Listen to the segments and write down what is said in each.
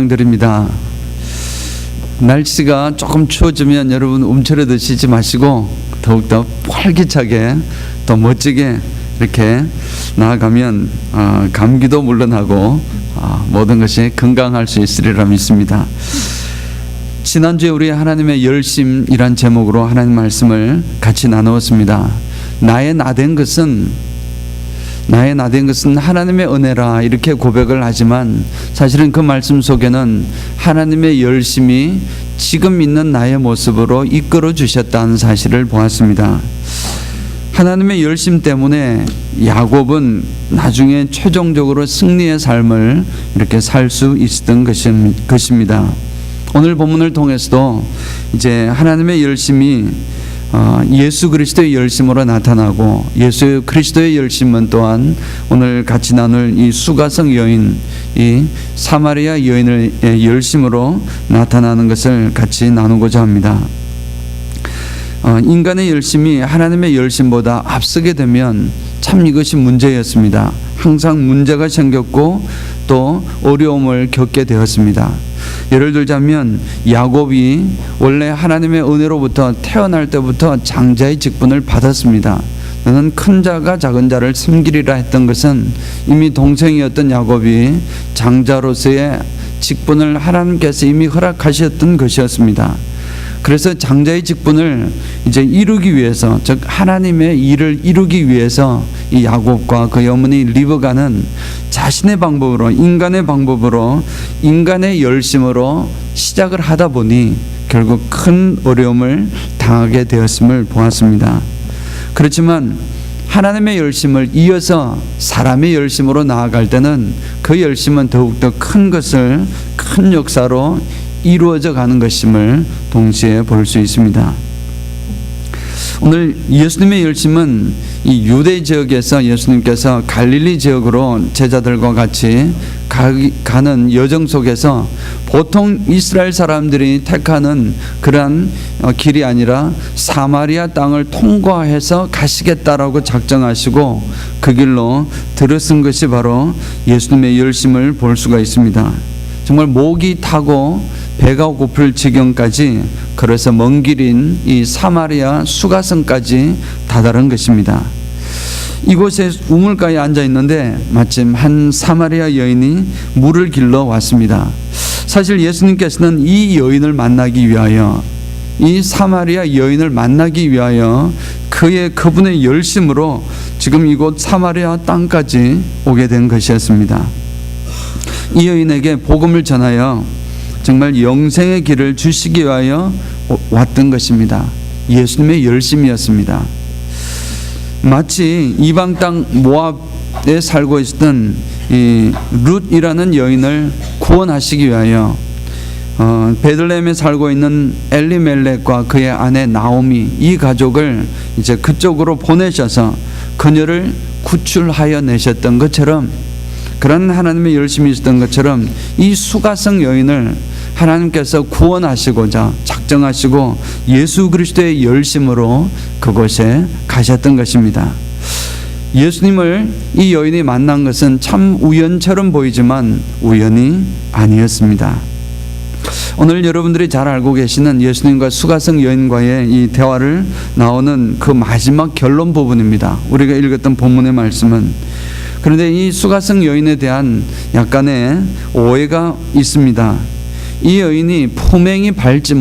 드립니다. 날씨가 조금 추워지면 여러분 움츠려 드시지 마시고 더욱더 활기차게 더 멋지게 이렇게 나아가면 감기도 물러나고 모든 것이 건강할 수 있으리라 믿습니다. 지난주에 우리 하나님의 열심이란 제목으로 하나님 말씀을 같이 나누었습니다. 나의 나된 것은 하나님의 은혜라 이렇게 고백을 하지만 사실은 그 말씀 속에는 하나님의 열심이 지금 있는 나의 모습으로 이끌어 주셨다는 사실을 보았습니다. 하나님의 열심 때문에 야곱은 나중에 최종적으로 승리의 삶을 이렇게 살 수 있었던 것입니다. 오늘 본문을 통해서도 이제 하나님의 열심이 예수 그리스도의 열심으로 나타나고 예수 그리스도의 열심은 또한 오늘 같이 나눌 이 수가성 여인, 이 사마리아 여인의 열심으로 나타나는 것을 같이 나누고자 합니다. 인간의 열심이 하나님의 열심보다 앞서게 되면 참 이것이 문제였습니다. 항상 문제가 생겼고 또 어려움을 겪게 되었습니다. 예를 들자면 야곱이 원래 하나님의 은혜로부터 태어날 때부터 장자의 직분을 받았습니다. 너는 큰 자가 작은 자를 섬기리라 했던 것은 이미 동생이었던 야곱이 장자로서의 직분을 하나님께서 이미 허락하셨던 것이었습니다. 그래서 장자의 직분을 이제 이루기 위해서, 즉 하나님의 일을 이루기 위해서 이 야곱과 그의 어머니 리브가는 자신의 방법으로, 인간의 열심으로 시작을 하다 보니 결국 큰 어려움을 당하게 되었음을 보았습니다. 그렇지만 하나님의 열심을 이어서 사람의 열심으로 나아갈 때는 그 열심은 더욱더 큰 것을, 큰 역사로 이루어져 가는 것임을 동시에 볼 수 있습니다. 오늘 예수님의 열심은 이 유대 지역에서 예수님께서 갈릴리 지역으로 제자들과 같이 가는 여정 속에서 보통 이스라엘 사람들이 택하는 그러한 길이 아니라 사마리아 땅을 통과해서 가시겠다라고 작정하시고 그 길로 들어선 것이 바로 예수님의 열심을 볼 수가 있습니다. 정말 목이 타고 배가 고플 지경까지 걸어서 먼 길인 이 사마리아 수가성까지 다다른 것입니다. 이곳에 우물가에 앉아 있는데 마침 한 사마리아 여인이 물을 길러 왔습니다. 사실 예수님께서는 이 여인을 만나기 위하여, 이 사마리아 여인을 만나기 위하여 그분의 열심으로 지금 이곳 사마리아 땅까지 오게 된 것이었습니다. 이 여인에게 복음을 전하여 정말 영생의 길을 주시기 위하여 왔던 것입니다. 예수님의 열심이었습니다. 마치 이방 땅 모압에 살고 있었던 이 룻이라는 여인을 구원하시기 위하여 베들레헴에 살고 있는 엘리멜렉과 그의 아내 나오미, 이 가족을 이제 그쪽으로 보내셔서 그녀를 구출하여 내셨던 것처럼, 그런 하나님의 열심이 있었던 것처럼 이 수가성 여인을 하나님께서 구원하시고자 작정하시고 예수 그리스도의 열심으로 그곳에 가셨던 것입니다. 예수님을 이 여인이 만난 것은 참 우연처럼 보이지만 우연이 아니었습니다. 오늘 여러분들이 잘 알고 계시는 예수님과 수가성 여인과의 이 대화를 나오는 그 마지막 결론 부분입니다. 우리가 읽었던 본문의 말씀은. 그런데 이 수가성 여인에 대한 약간의 오해가 있습니다. 이 여인이 품행이 밝지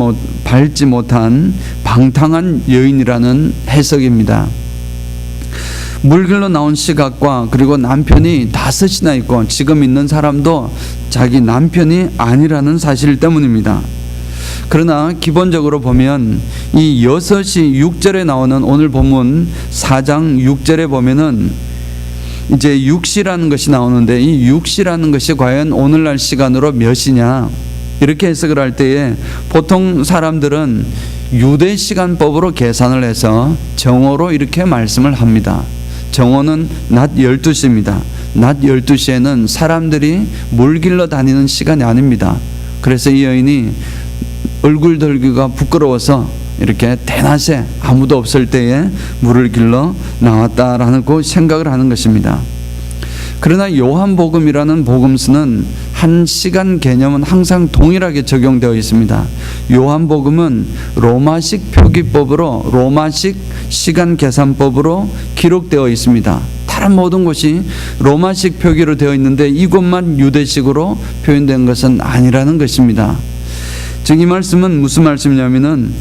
못한 방탕한 여인이라는 해석입니다. 물길로 나온 시각과 그리고 남편이 5이나 있고 지금 있는 사람도 자기 남편이 아니라는 사실 때문입니다. 그러나 기본적으로 보면 이 6시 6절에 나오는 오늘 본문 4장 6절에 보면은 이제 6시라는 것이 나오는데 이 6시라는 것이 과연 오늘날 시간으로 몇이냐, 이렇게 해석을 할 때에 보통 사람들은 유대 시간법으로 계산을 해서 정오로 이렇게 말씀을 합니다. 정오는 낮 12시입니다. 낮 12시에는 사람들이 물 길러 다니는 시간이 아닙니다. 그래서 이 여인이 얼굴 들기가 부끄러워서 이렇게 대낮에 아무도 없을 때에 물을 길러 나왔다라는 그 생각을 하는 것입니다. 그러나 요한복음이라는 복음서는 한 시간 개념은 항상 동일하게 적용되어 있습니다. 요한복음은 로마식 표기법으로, 로마식 시간 계산법으로 기록되어 있습니다. 다른 모든 것이 로마식 표기로 되어 있는데 이것만 유대식으로 표현된 것은 아니라는 것입니다. 즉 이 말씀은 무슨 말씀이냐면은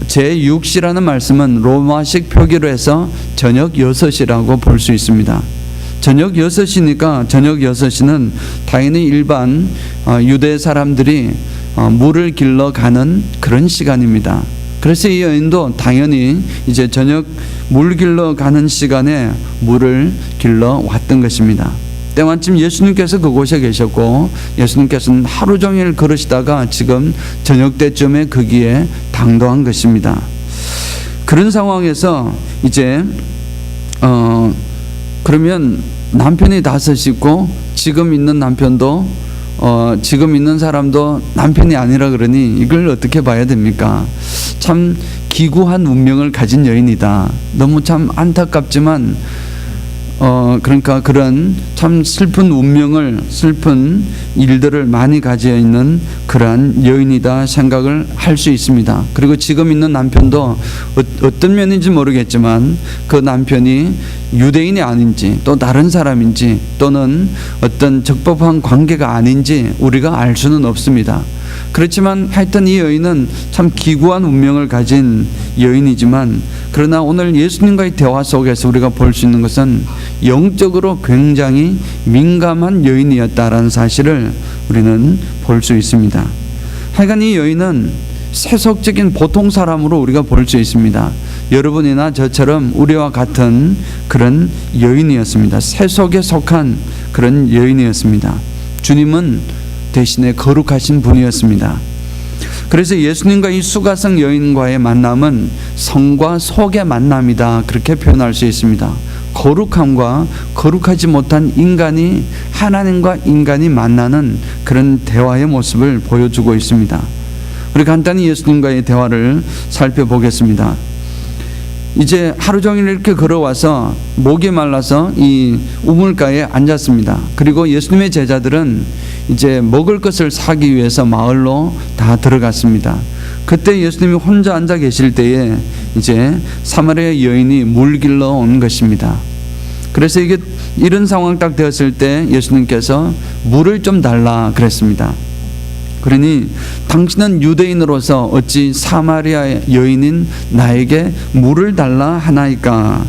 제6시라는 말씀은 로마식 표기로 해서 저녁 6시라고 볼 수 있습니다. 저녁 6시니까 저녁 6시는 당연히 일반 유대 사람들이 물을 길러 가는 그런 시간입니다. 그래서 이 여인도 당연히 이제 저녁 물 길러 가는 시간에 물을 길러 왔던 것입니다. 때마침 예수님께서 그곳에 계셨고 예수님께서는 하루 종일 걸으시다가 지금 저녁 때쯤에 거기에 당도한 것입니다. 그런 상황에서 이제 그러면 남편이 5이고 지금 있는 남편도 지금 있는 사람도 남편이 아니라 그러니 이걸 어떻게 봐야 됩니까? 참 기구한 운명을 가진 여인이다. 너무 참 안타깝지만 그러니까 그런 참 슬픈 운명을, 슬픈 일들을 많이 가지고 있는 그러한 여인이다 생각을 할 수 있습니다. 그리고 지금 있는 남편도 어떤 면인지 모르겠지만 그 남편이 유대인이 아닌지 또 다른 사람인지 또는 어떤 적법한 관계가 아닌지 우리가 알 수는 없습니다. 그렇지만 하여튼 이 여인은 참 기구한 운명을 가진 여인이지만 그러나 오늘 예수님과의 대화 속에서 우리가 볼 수 있는 것은 영적으로 굉장히 민감한 여인이었다라는 사실을 우리는 볼 수 있습니다. 하여간 이 여인은 세속적인 보통 사람으로 우리가 볼 수 있습니다. 여러분이나 저처럼 우리와 같은 그런 여인이었습니다. 세속에 속한 그런 여인이었습니다. 주님은 대신에 거룩하신 분이었습니다. 그래서 예수님과 이 수가성 여인과의 만남은 성과 속의 만남이다 그렇게 표현할 수 있습니다. 거룩함과 거룩하지 못한 인간이 하나님과 인간이 만나는 그런 대화의 모습을 보여주고 있습니다. 우리 간단히 예수님과의 대화를 살펴보겠습니다. 이제 하루 종일 이렇게 걸어와서 목이 말라서 이 우물가에 앉았습니다. 그리고 예수님의 제자들은 이제 먹을 것을 사기 위해서 마을로 다 들어갔습니다. 그때 예수님이 혼자 앉아 계실 때에 이제 사마리아 여인이 물 길러 온 것입니다. 그래서 이게 이런 상황 딱 되었을 때 예수님께서 물을 좀 달라 그랬습니다. 그러니 당신은 유대인으로서 어찌 사마리아 여인인 나에게 물을 달라 하나이까?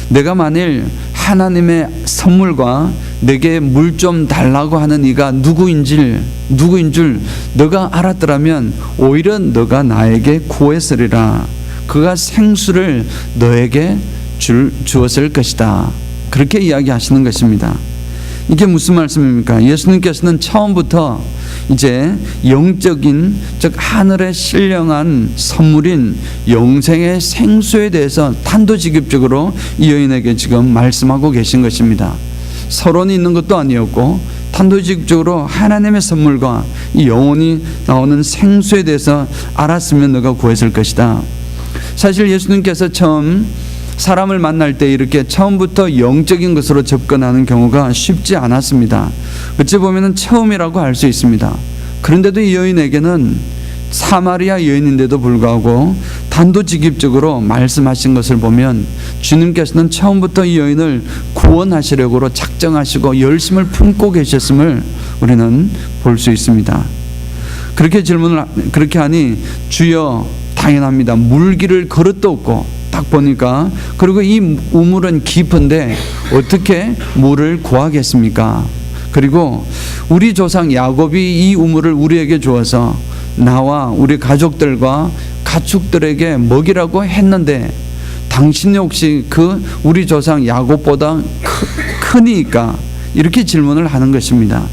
내가 만일 하나님의 선물과 내게 물 좀 달라고 하는 이가 누구인 줄 너가 알았더라면 오히려 너가 나에게 구했으리라. 그가 생수를 너에게 주었을 것이다. 그렇게 이야기하시는 것입니다. 이게 무슨 말씀입니까? 예수님께서는 처음부터 이제 영적인, 즉 하늘의 신령한 선물인 영생의 생수에 대해서 단도직입적으로 이 여인에게 지금 말씀하고 계신 것입니다. 서론이 있는 것도 아니었고 단도직입적으로 하나님의 선물과 이 영혼이 나오는 생수에 대해서 알았으면 너가 구했을 것이다. 사실 예수님께서 처음 사람을 만날 때 이렇게 처음부터 영적인 것으로 접근하는 경우가 쉽지 않았습니다. 어찌 보면 처음이라고 할 수 있습니다. 그런데도 이 여인에게는 사마리아 여인인데도 불구하고 단도직입적으로 말씀하신 것을 보면 주님께서는 처음부터 이 여인을 구원하시려고 작정하시고 열심을 품고 계셨음을 우리는 볼 수 있습니다. 그렇게 하니 주여 당연합니다. 물길을 그릇도 없고 딱 보니까 그리고 이 우물은 깊은데 어떻게 물을 구하겠습니까? 그리고 우리 조상 야곱이 이 우물을 우리에게 주어서 나와 우리 가족들과 가축들에게 먹이라고 했는데 당신이 혹시 그 우리 조상 야곱보다 크니까? 이렇게 질문을 하는 것입니다.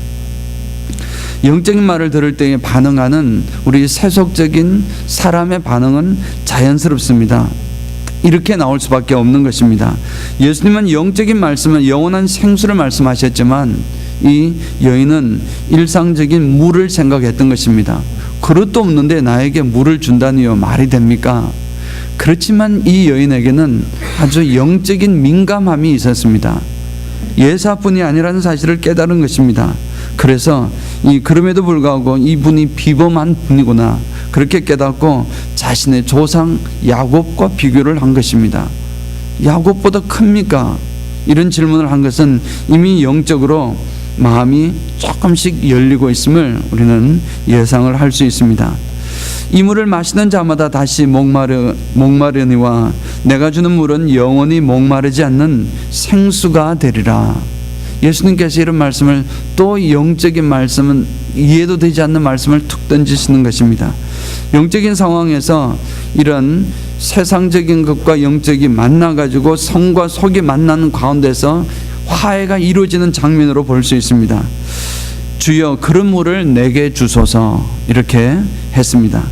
영적인 말을 들을 때에 반응하는 우리 세속적인 사람의 반응은 자연스럽습니다. 이렇게 나올 수밖에 없는 것입니다. 예수님은 영적인 말씀은 영원한 생수를 말씀하셨지만 이 여인은 일상적인 물을 생각했던 것입니다. 그릇도 없는데 나에게 물을 준다니요 말이 됩니까? 그렇지만 이 여인에게는 아주 영적인 민감함이 있었습니다. 예사뿐이 아니라는 사실을 깨달은 것입니다. 그래서 그럼에도 불구하고 이분이 비범한 분이구나, 그렇게 깨닫고 자신의 조상 야곱과 비교를 한 것입니다. 야곱보다 큽니까? 이런 질문을 한 것은 이미 영적으로 마음이 조금씩 열리고 있음을 우리는 예상을 할 수 있습니다. 이 물을 마시는 자마다 다시 목마르니와 내가 주는 물은 영원히 목마르지 않는 생수가 되리라. 예수님께서 이런 말씀을, 또 영적인 말씀은 이해도 되지 않는 말씀을 툭 던지시는 것입니다. 영적인 상황에서 이런 세상적인 것과 영적이 만나가지고 성과 속이 만나는 가운데서 화해가 이루어지는 장면으로 볼 수 있습니다. 주여 그런 물을 내게 주소서, 이렇게 했습니다.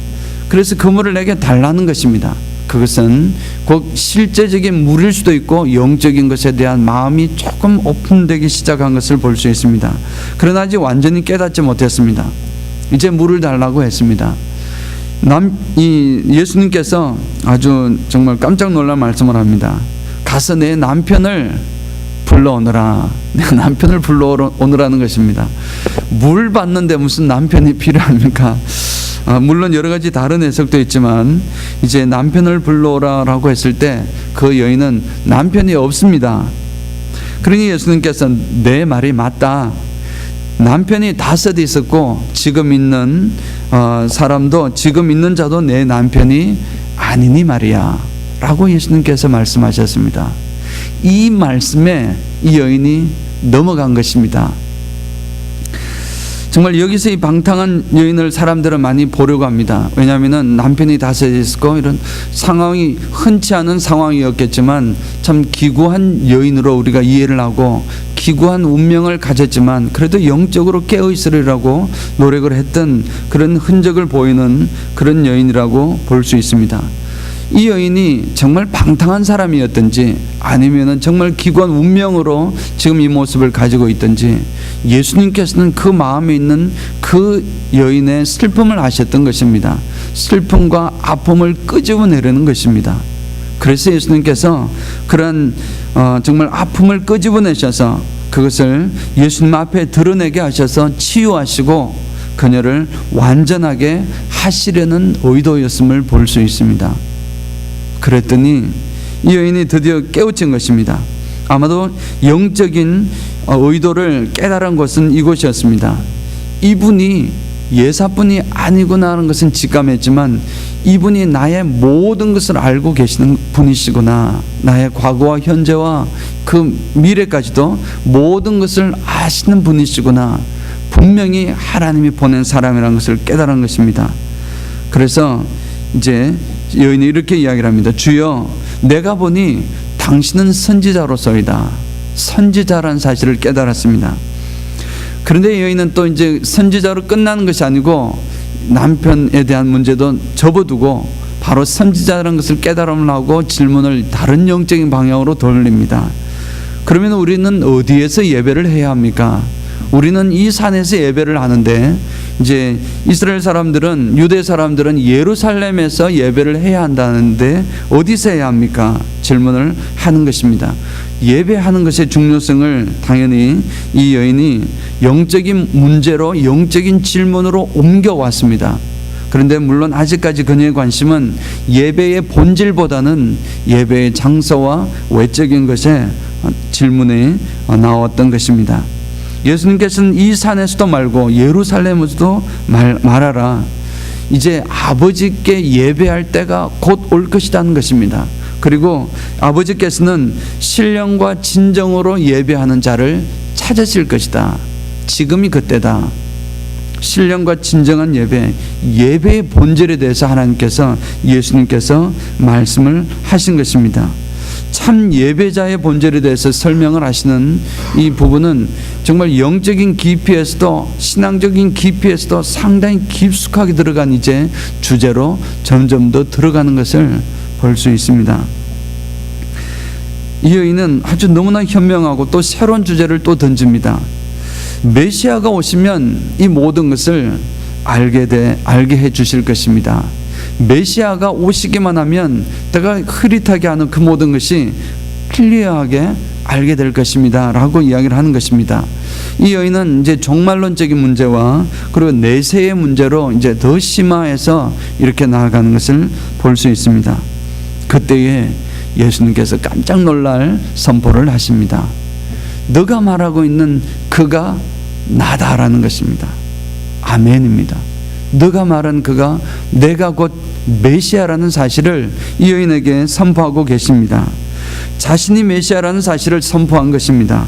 그래서 그 물을 내게 달라는 것입니다. 그것은 곧 실제적인 물일 수도 있고 영적인 것에 대한 마음이 조금 오픈되기 시작한 것을 볼 수 있습니다. 그러나 아직 완전히 깨닫지 못했습니다. 이제 물을 달라고 했습니다. 예수님께서 아주 정말 깜짝 놀랄 말씀을 합니다. 가서 내 남편을 불러오너라. 내 남편을 불러오느라는 것입니다. 물 받는데 무슨 남편이 필요합니까? 물론 여러 가지 다른 해석도 있지만 이제 남편을 불러오라라고 했을 때 그 여인은 남편이 없습니다. 그러니 예수님께서 내 말이 맞다. 남편이 5 있었고 지금 있는 사람도, 지금 있는 자도 내 남편이 아니니 말이야 라고 예수님께서 말씀하셨습니다. 이 말씀에 이 여인이 넘어간 것입니다. 정말 여기서 이 방탕한 여인을 사람들은 많이 보려고 합니다. 왜냐하면 남편이 5 있었고 이런 상황이 흔치 않은 상황이었겠지만 참 기구한 여인으로 우리가 이해를 하고 기구한 운명을 가졌지만 그래도 영적으로 깨어있으리라고 노력을 했던 그런 흔적을 보이는 그런 여인이라고 볼 수 있습니다. 이 여인이 정말 방탕한 사람이었든지 아니면은 정말 기구한 운명으로 지금 이 모습을 가지고 있든지 예수님께서는 그 마음에 있는 그 여인의 슬픔을 아셨던 것입니다. 슬픔과 아픔을 끄집어내려는 것입니다. 그래서 예수님께서 그런 정말 아픔을 끄집어내셔서 그것을 예수님 앞에 드러내게 하셔서 치유하시고 그녀를 완전하게 하시려는 의도였음을 볼 수 있습니다. 그랬더니 이 여인이 드디어 깨우친 것입니다. 아마도 영적인 의도를 깨달은 것은 이곳이었습니다. 이분이 예사뿐이 아니구나 하는 것은 직감했지만 이분이 나의 모든 것을 알고 계시는 분이시구나, 나의 과거와 현재와 그 미래까지도 모든 것을 아시는 분이시구나, 분명히 하나님이 보낸 사람이라는 것을 깨달은 것입니다. 그래서 이제 여인이 이렇게 이야기를 합니다. 주여 내가 보니 당신은 선지자로서이다. 선지자라는 사실을 깨달았습니다. 그런데 여인은 또 이제 선지자로 끝나는 것이 아니고 남편에 대한 문제도 접어두고 바로 선지자라는 것을 깨달음을 하고 질문을 다른 영적인 방향으로 돌립니다. 그러면 우리는 어디에서 예배를 해야 합니까? 우리는 이 산에서 예배를 하는데 이제 이스라엘 사람들은, 유대 사람들은 예루살렘에서 예배를 해야 한다는데 어디서 해야 합니까? 질문을 하는 것입니다. 예배하는 것의 중요성을 당연히 이 여인이 영적인 문제로, 영적인 질문으로 옮겨왔습니다. 그런데 물론 아직까지 그녀의 관심은 예배의 본질보다는 예배의 장소와 외적인 것에 질문이 나왔던 것입니다. 예수님께서는 이 산에서도 말고 예루살렘에서도 말하라. 이제 아버지께 예배할 때가 곧 올 것이라는 것입니다. 그리고 아버지께서는 신령과 진정으로 예배하는 자를 찾으실 것이다. 지금이 그때다. 신령과 진정한 예배, 예배의 본질에 대해서 하나님께서, 예수님께서 말씀을 하신 것입니다. 참 예배자의 본질에 대해서 설명을 하시는 이 부분은 정말 영적인 깊이에서도, 신앙적인 깊이에서도 상당히 깊숙하게 들어간 이제 주제로 점점 더 들어가는 것을 볼 수 있습니다. 이 여인은 아주 너무나 현명하고 또 새로운 주제를 또 던집니다. 메시아가 오시면 이 모든 것을 알게 해 주실 것입니다. 메시아가 오시기만 하면 내가 흐릿하게 하는 그 모든 것이 클리어하게 알게 될 것입니다 라고 이야기를 하는 것입니다. 이 여인은 이제 종말론적인 문제와 그리고 내세의 문제로 이제 더 심화해서 이렇게 나아가는 것을 볼 수 있습니다. 그때에 예수님께서 깜짝 놀랄 선포를 하십니다. 너가 말하고 있는 그가 나다라는 것입니다. 아멘입니다. 너가 말한 그가 내가 곧 메시아라는 사실을 이 여인에게 선포하고 계십니다. 자신이 메시아라는 사실을 선포한 것입니다.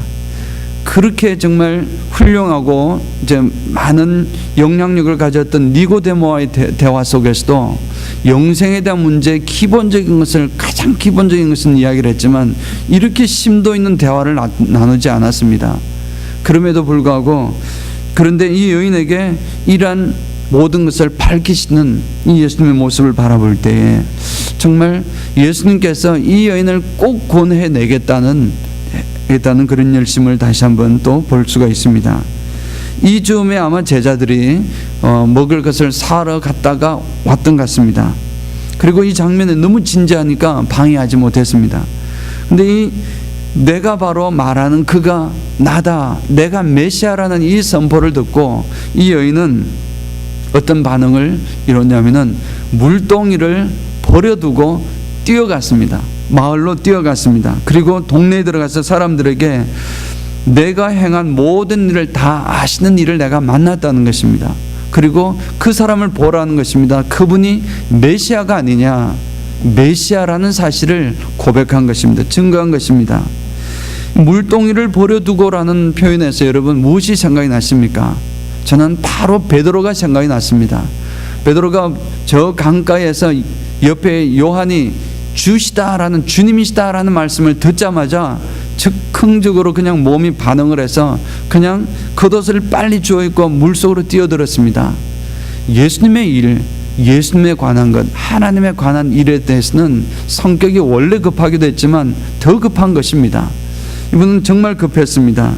그렇게 정말 훌륭하고 이제 많은 영향력을 가졌던 니고데모와의 대화 속에서도 영생에 대한 문제 기본적인 것을 가장 기본적인 것은 이야기를 했지만 이렇게 심도 있는 대화를 나누지 않았습니다. 그럼에도 불구하고 그런데 이 여인에게 이러한 모든 것을 밝히시는 이 예수님의 모습을 바라볼 때에 정말 예수님께서 이 여인을 꼭 구원해내겠다는 그런 열심을 다시 한번 또 볼 수가 있습니다. 이 즈음에 아마 제자들이 먹을 것을 사러 갔다가 왔던 것 같습니다. 그리고 이 장면에 너무 진지하니까 방해하지 못했습니다. 근데 이 내가 바로 말하는 그가 나다, 내가 메시아라는 이 선포를 듣고 이 여인은 어떤 반응을 이뤘냐면은 물동이를 버려두고 뛰어갔습니다. 마을로 뛰어갔습니다. 그리고 동네에 들어가서 사람들에게 내가 행한 모든 일을 다 아시는 이를 내가 만났다는 것입니다. 그리고 그 사람을 보라는 것입니다. 그분이 메시아가 아니냐, 메시아라는 사실을 고백한 것입니다. 증거한 것입니다. 물동이를 버려두고라는 표현에서 여러분 무엇이 생각이 나십니까? 저는 바로 베드로가 생각이 났습니다. 베드로가 저 강가에서 옆에 요한이 주시다라는 주님이시다라는 말씀을 듣자마자 즉흥적으로 그냥 몸이 반응을 해서 그냥 겉옷을 빨리 주워 입고 물속으로 뛰어들었습니다. 예수님의 일, 예수님에 관한 것, 하나님에 관한 일에 대해서는 성격이 원래 급하기도 했지만 더 급한 것입니다. 이분은 정말 급했습니다.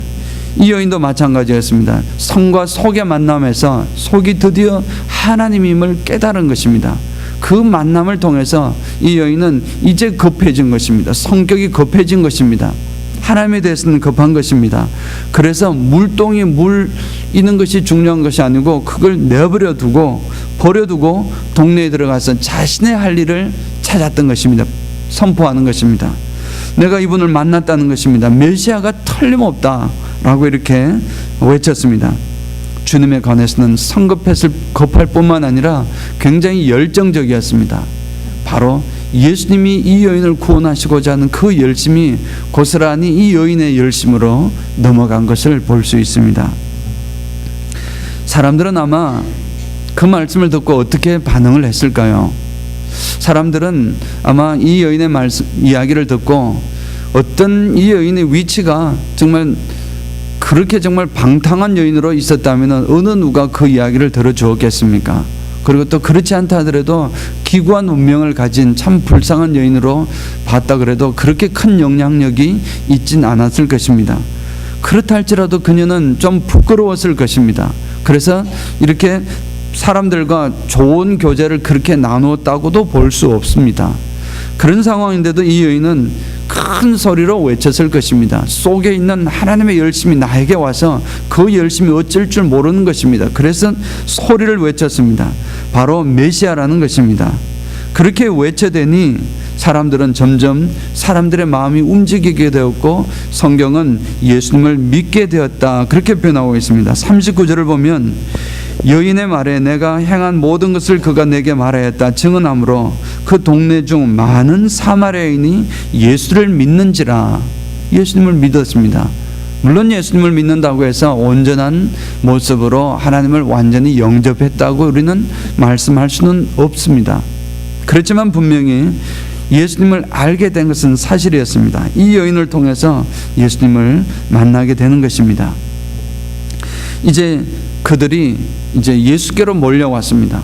이 여인도 마찬가지였습니다. 성과 속의 만남에서 속이 드디어 하나님임을 깨달은 것입니다. 그 만남을 통해서 이 여인은 이제 급해진 것입니다. 성격이 급해진 것입니다. 하나님에 대해서는 급한 것입니다. 그래서 물동이 물 있는 것이 중요한 것이 아니고 그걸 내버려 두고 버려두고 동네에 들어가서 자신의 할 일을 찾았던 것입니다. 선포하는 것입니다. 내가 이분을 만났다는 것입니다. 메시아가 틀림없다라고 이렇게 외쳤습니다. 주님에 관해서는 성급했을 급할 뿐만 아니라 굉장히 열정적이었습니다. 바로 예수님이 이 여인을 구원하시고자 하는 그 열심이 고스란히 이 여인의 열심으로 넘어간 것을 볼 수 있습니다. 사람들은 아마 그 말씀을 듣고 어떻게 반응을 했을까요? 사람들은 아마 이 여인의 이야기를 듣고 어떤 이 여인의 위치가 정말 그렇게 정말 방탕한 여인으로 있었다면 어느 누가 그 이야기를 들어주었겠습니까? 그리고 또 그렇지 않다 하더라도 기구한 운명을 가진 참 불쌍한 여인으로 봤다 그래도 그렇게 큰 영향력이 있진 않았을 것입니다. 그렇다 할지라도 그녀는 좀 부끄러웠을 것입니다. 그래서 이렇게 사람들과 좋은 교제를 그렇게 나누었다고도 볼 수 없습니다. 그런 상황인데도 이 여인은 큰 소리로 외쳤을 것입니다. 속에 있는 하나님의 열심이 나에게 와서 그 열심이 어쩔 줄 모르는 것입니다. 그래서 소리를 외쳤습니다. 바로 메시아라는 것입니다. 그렇게 외쳐대니 사람들은 점점 사람들의 마음이 움직이게 되었고 성경은 예수님을 믿게 되었다 그렇게 표현하고 있습니다. 39절을 보면 여인의 말에 내가 행한 모든 것을 그가 내게 말하였다 증언함으로 그 동네 중 많은 사마리아인이 예수를 믿는지라. 예수님을 믿었습니다. 물론 예수님을 믿는다고 해서 온전한 모습으로 하나님을 완전히 영접했다고 우리는 말씀할 수는 없습니다. 그렇지만 분명히 예수님을 알게 된 것은 사실이었습니다. 이 여인을 통해서 예수님을 만나게 되는 것입니다. 이제 그들이 이제 예수께로 몰려왔습니다.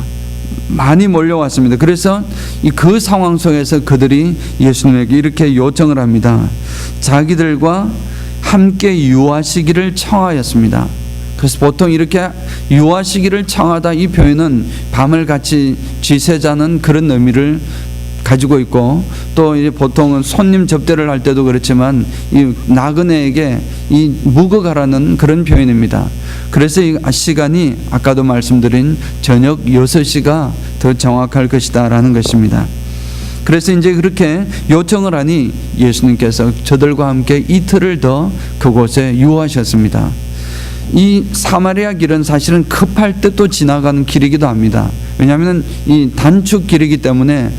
많이 몰려왔습니다. 그래서 그 상황 속에서 그들이 예수님에게 이렇게 요청을 합니다. 자기들과 함께 유하시기를 청하였습니다. 그래서 보통 이렇게 유하시기를 청하다 이 표현은 밤을 같이 지새자는 그런 의미를 가지고 있고, 또 이제 보통은 손님 접대를 할 때도 그렇지만 이 나그네에게 이 묵어가라는 그런 표현입니다. 그래서 이 시간이 아까도 말씀드린 저녁 6시가 더 정확할 것이다 라는 것입니다. 그래서 이제 그렇게 요청을 하니 예수님께서 저들과 함께 이틀을 더 그곳에 유하셨습니다. 이 사마리아 길은 사실은 급할 때 또 지나가는 길이기도 합니다. 왜냐하면 이 단축 길이기 때문에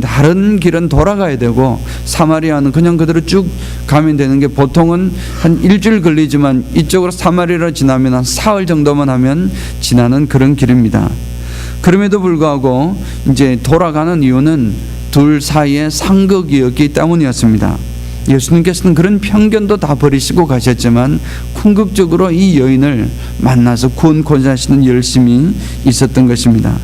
다른 길은 돌아가야 되고, 사마리아는 그냥 그대로 쭉 가면 되는 게 보통은 한 일주일 걸리지만 이쪽으로 사마리아로 지나면 한 사흘 정도만 하면 지나는 그런 길입니다. 그럼에도 불구하고 이제 돌아가는 이유는 둘 사이의 상극이었기 때문이었습니다. 예수님께서는 그런 편견도 다 버리시고 가셨지만 궁극적으로 이 여인을 만나서 구원코자 하시는 열심이 있었던 것입니다.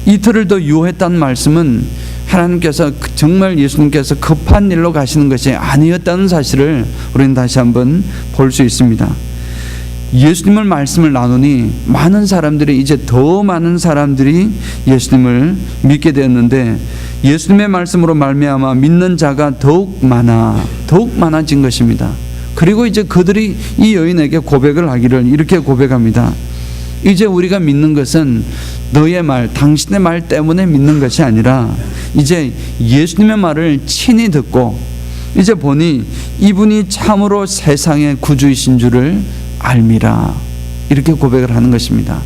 이틀을 더 유했다는 말씀은 하나님께서 정말 예수님께서 급한 일로 가시는 것이 아니었다는 사실을 우리는 다시 한번 볼 수 있습니다. 예수님을 말씀을 나누니 많은 사람들이, 이제 더 많은 사람들이 예수님을 믿게 되었는데, 예수님의 말씀으로 말미암아 믿는 자가 더욱 많아진 것입니다. 그리고 이제 그들이 이 여인에게 고백을 하기를 이렇게 고백합니다. 이제 우리가 믿는 것은 너의 말, 당신의 말 때문에 믿는 것이 아니라 이제 예수님의 말을 친히 듣고 이제 보니 이분이 참으로 세상의 구주이신 줄을 알미라, 이렇게 고백을 하는 것입니다.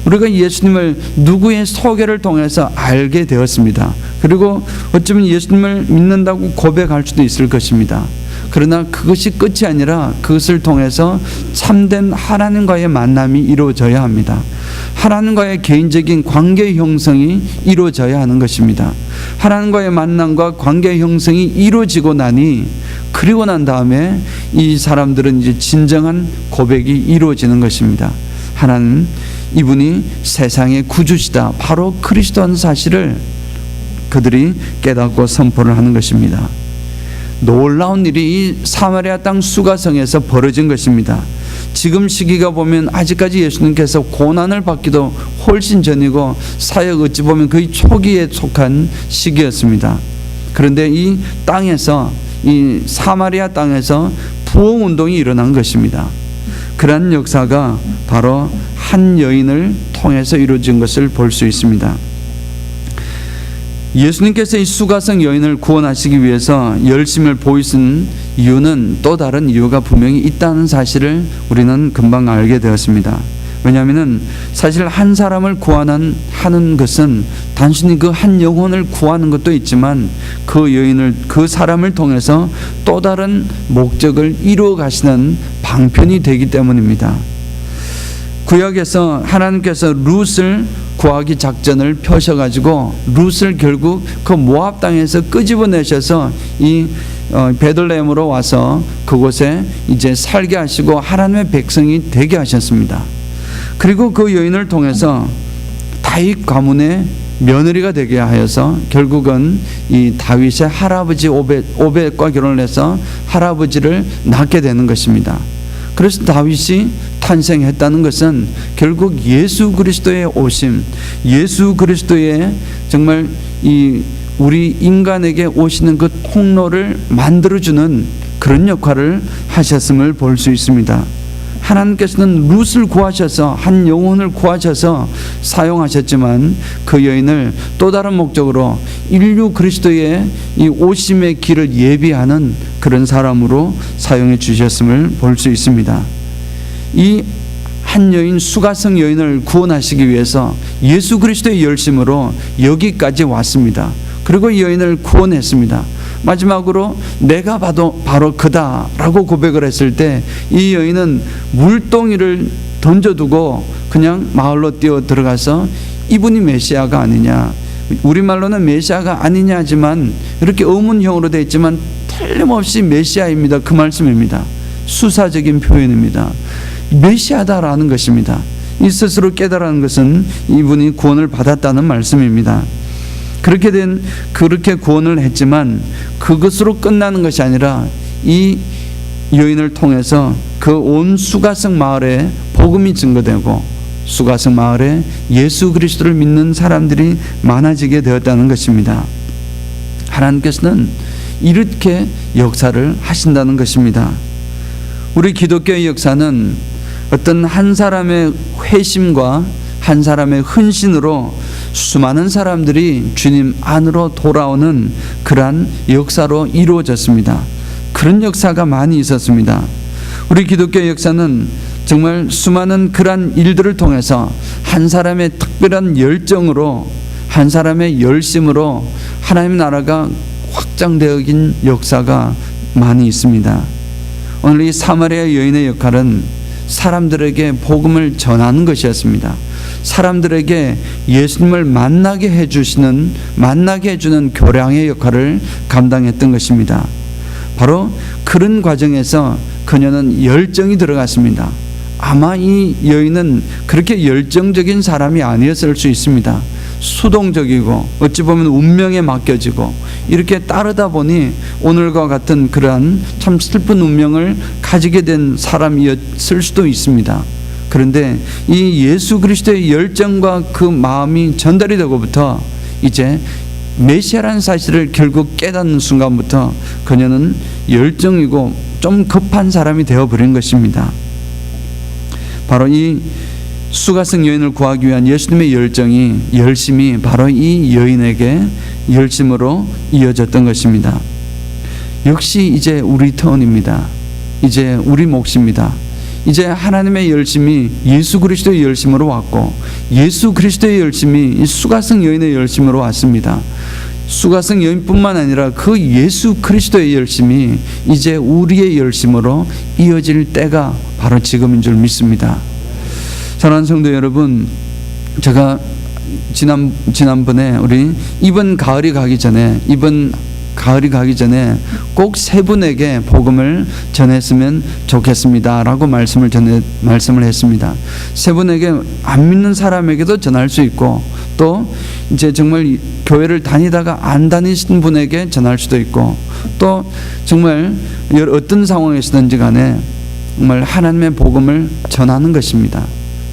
우리가 예수님을 누구의 소개를 통해서 알게 되었습니다. 그리고 어쩌면 예수님을 믿는다고 고백할 수도 있을 것입니다. 그러나 그것이 끝이 아니라 그것을 통해서 참된 하나님과의 만남이 이루어져야 합니다. 하나님과의 개인적인 관계 형성이 이루어져야 하는 것입니다. 하나님과의 만남과 관계 형성이 이루어지고 나니, 그리고 난 다음에 이 사람들은 이제 진정한 고백이 이루어지는 것입니다. 하나님, 이분이 세상의 구주시다, 바로 그리스도라는 사실을 그들이 깨닫고 선포를 하는 것입니다. 놀라운 일이 이 사마리아 땅 수가성에서 벌어진 것입니다. 지금 시기가 보면 아직까지 예수님께서 고난을 받기도 훨씬 전이고 사역 어찌 보면 거의 초기에 속한 시기였습니다. 그런데 이 땅에서, 이 사마리아 땅에서 부흥운동이 일어난 것입니다. 그러한 역사가 바로 한 여인을 통해서 이루어진 것을 볼 수 있습니다. 예수님께서 이 수가성 여인을 구원하시기 위해서 열심을 보이신 이유는 또 다른 이유가 분명히 있다는 사실을 우리는 금방 알게 되었습니다. 왜냐하면 사실 한 사람을 구원하는 것은 단순히 그 한 영혼을 구하는 것도 있지만 그 여인을, 그 사람을 통해서 또 다른 목적을 이루어 가시는 방편이 되기 때문입니다. 구약에서 하나님께서 룻을 구하기 작전을 펴셔가지고 룻을 결국 그 모압 땅에서 끄집어내셔서 이 베들레헴으로 와서 그곳에 이제 살게 하시고 하나님의 백성이 되게 하셨습니다. 그리고 그 여인을 통해서 다윗 가문의 며느리가 되게 하여서 결국은 이 다윗의 할아버지 오벳과 결혼을 해서 할아버지를 낳게 되는 것입니다. 그래서 다윗이 탄생했다는 것은 결국 예수 그리스도의 오심, 예수 그리스도의 정말 이 우리 인간에게 오시는 그 통로를 만들어주는 그런 역할을 하셨음을 볼 수 있습니다. 하나님께서는 룻을 구하셔서 한 영혼을 구하셔서 사용하셨지만 그 여인을 또 다른 목적으로 인류 그리스도의 이 오심의 길을 예비하는 그런 사람으로 사용해 주셨음을 볼 수 있습니다. 이 한 여인, 수가성 여인을 구원하시기 위해서 예수 그리스도의 열심으로 여기까지 왔습니다. 그리고 이 여인을 구원했습니다. 마지막으로 내가 봐도 바로 그다라고 고백을 했을 때 이 여인은 물동이를 던져두고 그냥 마을로 뛰어 들어가서 이분이 메시아가 아니냐, 우리말로는 메시아가 아니냐 하지만 이렇게 의문형으로 되어 있지만 틀림없이 메시아입니다. 그 말씀입니다. 수사적인 표현입니다. 메시아다라는 것입니다. 이 스스로 깨달은 것은 이분이 구원을 받았다는 말씀입니다. 그렇게 구원을 했지만 그것으로 끝나는 것이 아니라 이 여인을 통해서 그 온 수가성 마을에 복음이 증거되고 수가성 마을에 예수 그리스도를 믿는 사람들이 많아지게 되었다는 것입니다. 하나님께서는 이렇게 역사를 하신다는 것입니다. 우리 기독교의 역사는 어떤 한 사람의 회심과 한 사람의 헌신으로 수많은 사람들이 주님 안으로 돌아오는 그러한 역사로 이루어졌습니다. 그런 역사가 많이 있었습니다. 우리 기독교의 역사는 정말 수많은 그러한 일들을 통해서 한 사람의 특별한 열정으로, 한 사람의 열심으로 하나님 나라가 확장되어진 역사가 많이 있습니다. 오늘 이 사마리아 여인의 역할은 사람들에게 복음을 전하는 것이었습니다. 사람들에게 예수님을 만나게 해주는 교량의 역할을 감당했던 것입니다. 바로 그런 과정에서 그녀는 열정이 들어갔습니다. 아마 이 여인은 그렇게 열정적인 사람이 아니었을 수 있습니다. 수동적이고 어찌 보면 운명에 맡겨지고 이렇게 따르다 보니 오늘과 같은 그러한 참 슬픈 운명을 가지게 된 사람이었을 수도 있습니다. 그런데 이 예수 그리스도의 열정과 그 마음이 전달이 되고부터 이제 메시아라는 사실을 결국 깨닫는 순간부터 그녀는 열정이고 좀 급한 사람이 되어버린 것입니다. 바로 이 수가성 여인을 구하기 위한 예수님의 열심이 바로 이 여인에게 열심으로 이어졌던 것입니다. 역시 이제 우리 턴입니다. 이제 우리 몫입니다. 이제 하나님의 열심이 예수 그리스도의 열심으로 왔고 예수 그리스도의 열심이 이 수가성 여인의 열심으로 왔습니다. 수가성 여인뿐만 아니라 그 예수 그리스도의 열심이 이제 우리의 열심으로 이어질 때가 바로 지금인 줄 믿습니다. 사랑하는 성도 여러분, 제가 지난번에 우리 이번 가을이 가기 전에 꼭 세 분에게 복음을 전했으면 좋겠습니다 라고 말씀을 했습니다. 세 분에게 안 믿는 사람에게도 전할 수 있고 또 이제 정말 교회를 다니다가 안 다니신 분에게 전할 수도 있고 또 정말 어떤 상황에서든지 간에 정말 하나님의 복음을 전하는 것입니다.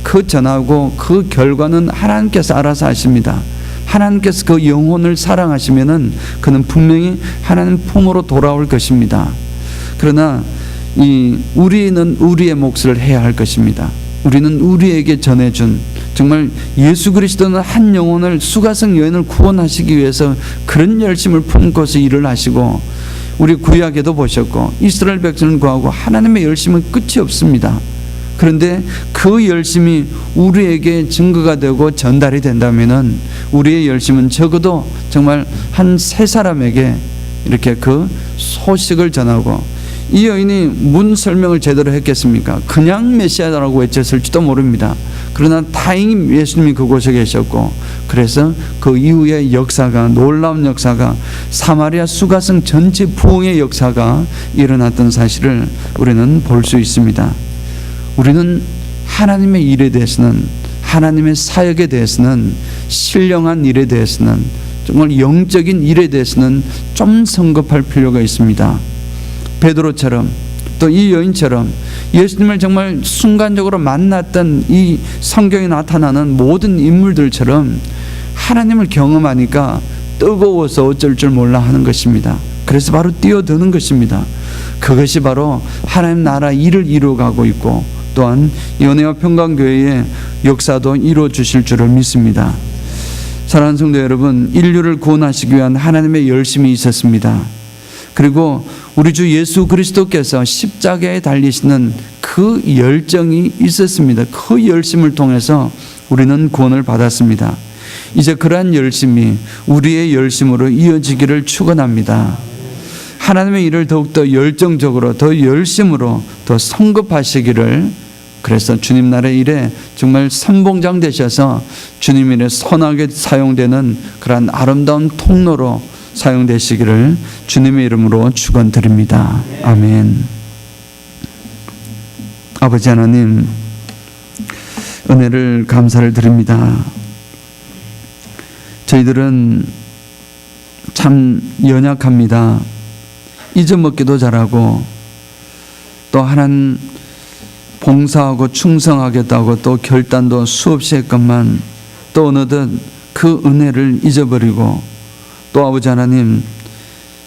그 전하고 그 결과는 하나님께서 알아서 하십니다. 하나님께서 그 영혼을 사랑하시면은 그는 분명히 하나님 품으로 돌아올 것입니다. 그러나 우리는 우리의 몫을 해야 할 것입니다. 우리는 우리에게 전해준 정말 예수 그리스도는 한 영혼을 수가성 여인을 구원하시기 위해서 그런 열심을 품고서 일을 하시고 우리 구약에도 보셨고 이스라엘 백성을 구하고 하나님의 열심은 끝이 없습니다. 그런데 그 열심이 우리에게 증거가 되고 전달이 된다면은 우리의 열심은 적어도 정말 한 세 사람에게 이렇게 그 소식을 전하고 이 여인이 문 설명을 제대로 했겠습니까? 그냥 메시아라고 외쳤을지도 모릅니다. 그러나 다행히 예수님이 그곳에 계셨고 그래서 그 이후의 역사가 놀라운 역사가 사마리아 수가성 전체 부흥의 역사가 일어났던 사실을 우리는 볼 수 있습니다. 우리는 하나님의 일에 대해서는 하나님의 사역에 대해서는 신령한 일에 대해서는 정말 영적인 일에 대해서는 좀 성급할 필요가 있습니다. 베드로처럼 또 이 여인처럼 예수님을 정말 순간적으로 만났던 이 성경에 나타나는 모든 인물들처럼 하나님을 경험하니까 뜨거워서 어쩔 줄 몰라 하는 것입니다. 그래서 바로 뛰어드는 것입니다. 그것이 바로 하나님 나라 일을 이루어가고 있고 또한 연회와 평강교회의 역사도 이루어 주실 줄을 믿습니다. 사랑하는 성도 여러분, 인류를 구원하시기 위한 하나님의 열심이 있었습니다. 그리고 우리 주 예수 그리스도께서 십자가에 달리시는 그 열정이 있었습니다. 그 열심을 통해서 우리는 구원을 받았습니다. 이제 그러한 열심이 우리의 열심으로 이어지기를 축원합니다. 하나님의 일을 더욱더 열정적으로 더 열심으로 더 성급하시기를, 그래서 주님 나라의 일에 정말 선봉장 되셔서 주님 일에 선하게 사용되는 그러한 아름다운 통로로 사용되시기를 주님의 이름으로 축원드립니다. 아멘. 아버지 하나님, 은혜를 감사를 드립니다. 저희들은 참 연약합니다. 잊어먹기도 잘하고 또 하나님 봉사하고 충성하겠다고 또 결단도 수없이 했건만 또 어느덧 그 은혜를 잊어버리고 또 아버지 하나님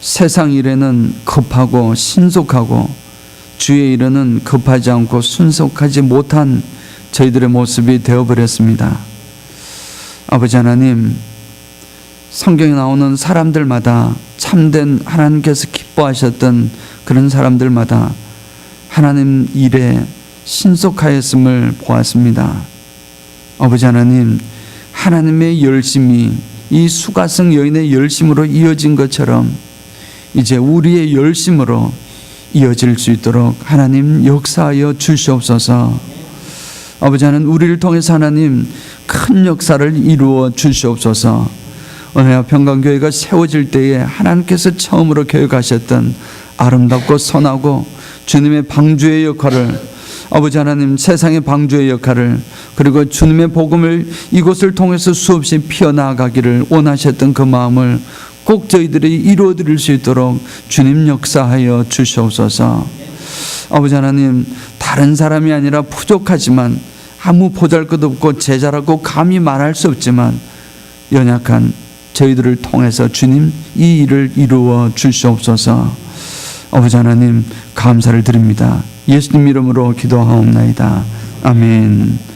세상 일에는 급하고 신속하고 주의 일에는 급하지 않고 순속하지 못한 저희들의 모습이 되어버렸습니다. 아버지 하나님, 성경에 나오는 사람들마다 참된 하나님께서 기뻐하셨던 그런 사람들마다 하나님 일에 신속하였음을 보았습니다. 아버지 하나님, 하나님의 열심이 이 수가성 여인의 열심으로 이어진 것처럼 이제 우리의 열심으로 이어질 수 있도록 하나님 역사하여 주시옵소서. 아버지 하나님, 우리를 통해서 하나님 큰 역사를 이루어 주시옵소서. 오늘 평강교회가 세워질 때에 하나님께서 처음으로 계획하셨던 아름답고 선하고 주님의 방주의 역할을, 아버지 하나님 세상의 방주의 역할을, 그리고 주님의 복음을 이곳을 통해서 수없이 피어나가기를 원하셨던 그 마음을 꼭 저희들이 이루어드릴 수 있도록 주님 역사하여 주시옵소서. 아버지 하나님, 다른 사람이 아니라 부족하지만 아무 보잘것없고 제자라고 감히 말할 수 없지만 연약한 저희들을 통해서 주님 이 일을 이루어 주시옵소서. 아버지 하나님 감사를 드립니다. 예수님 이름으로 기도하옵나이다. 아멘.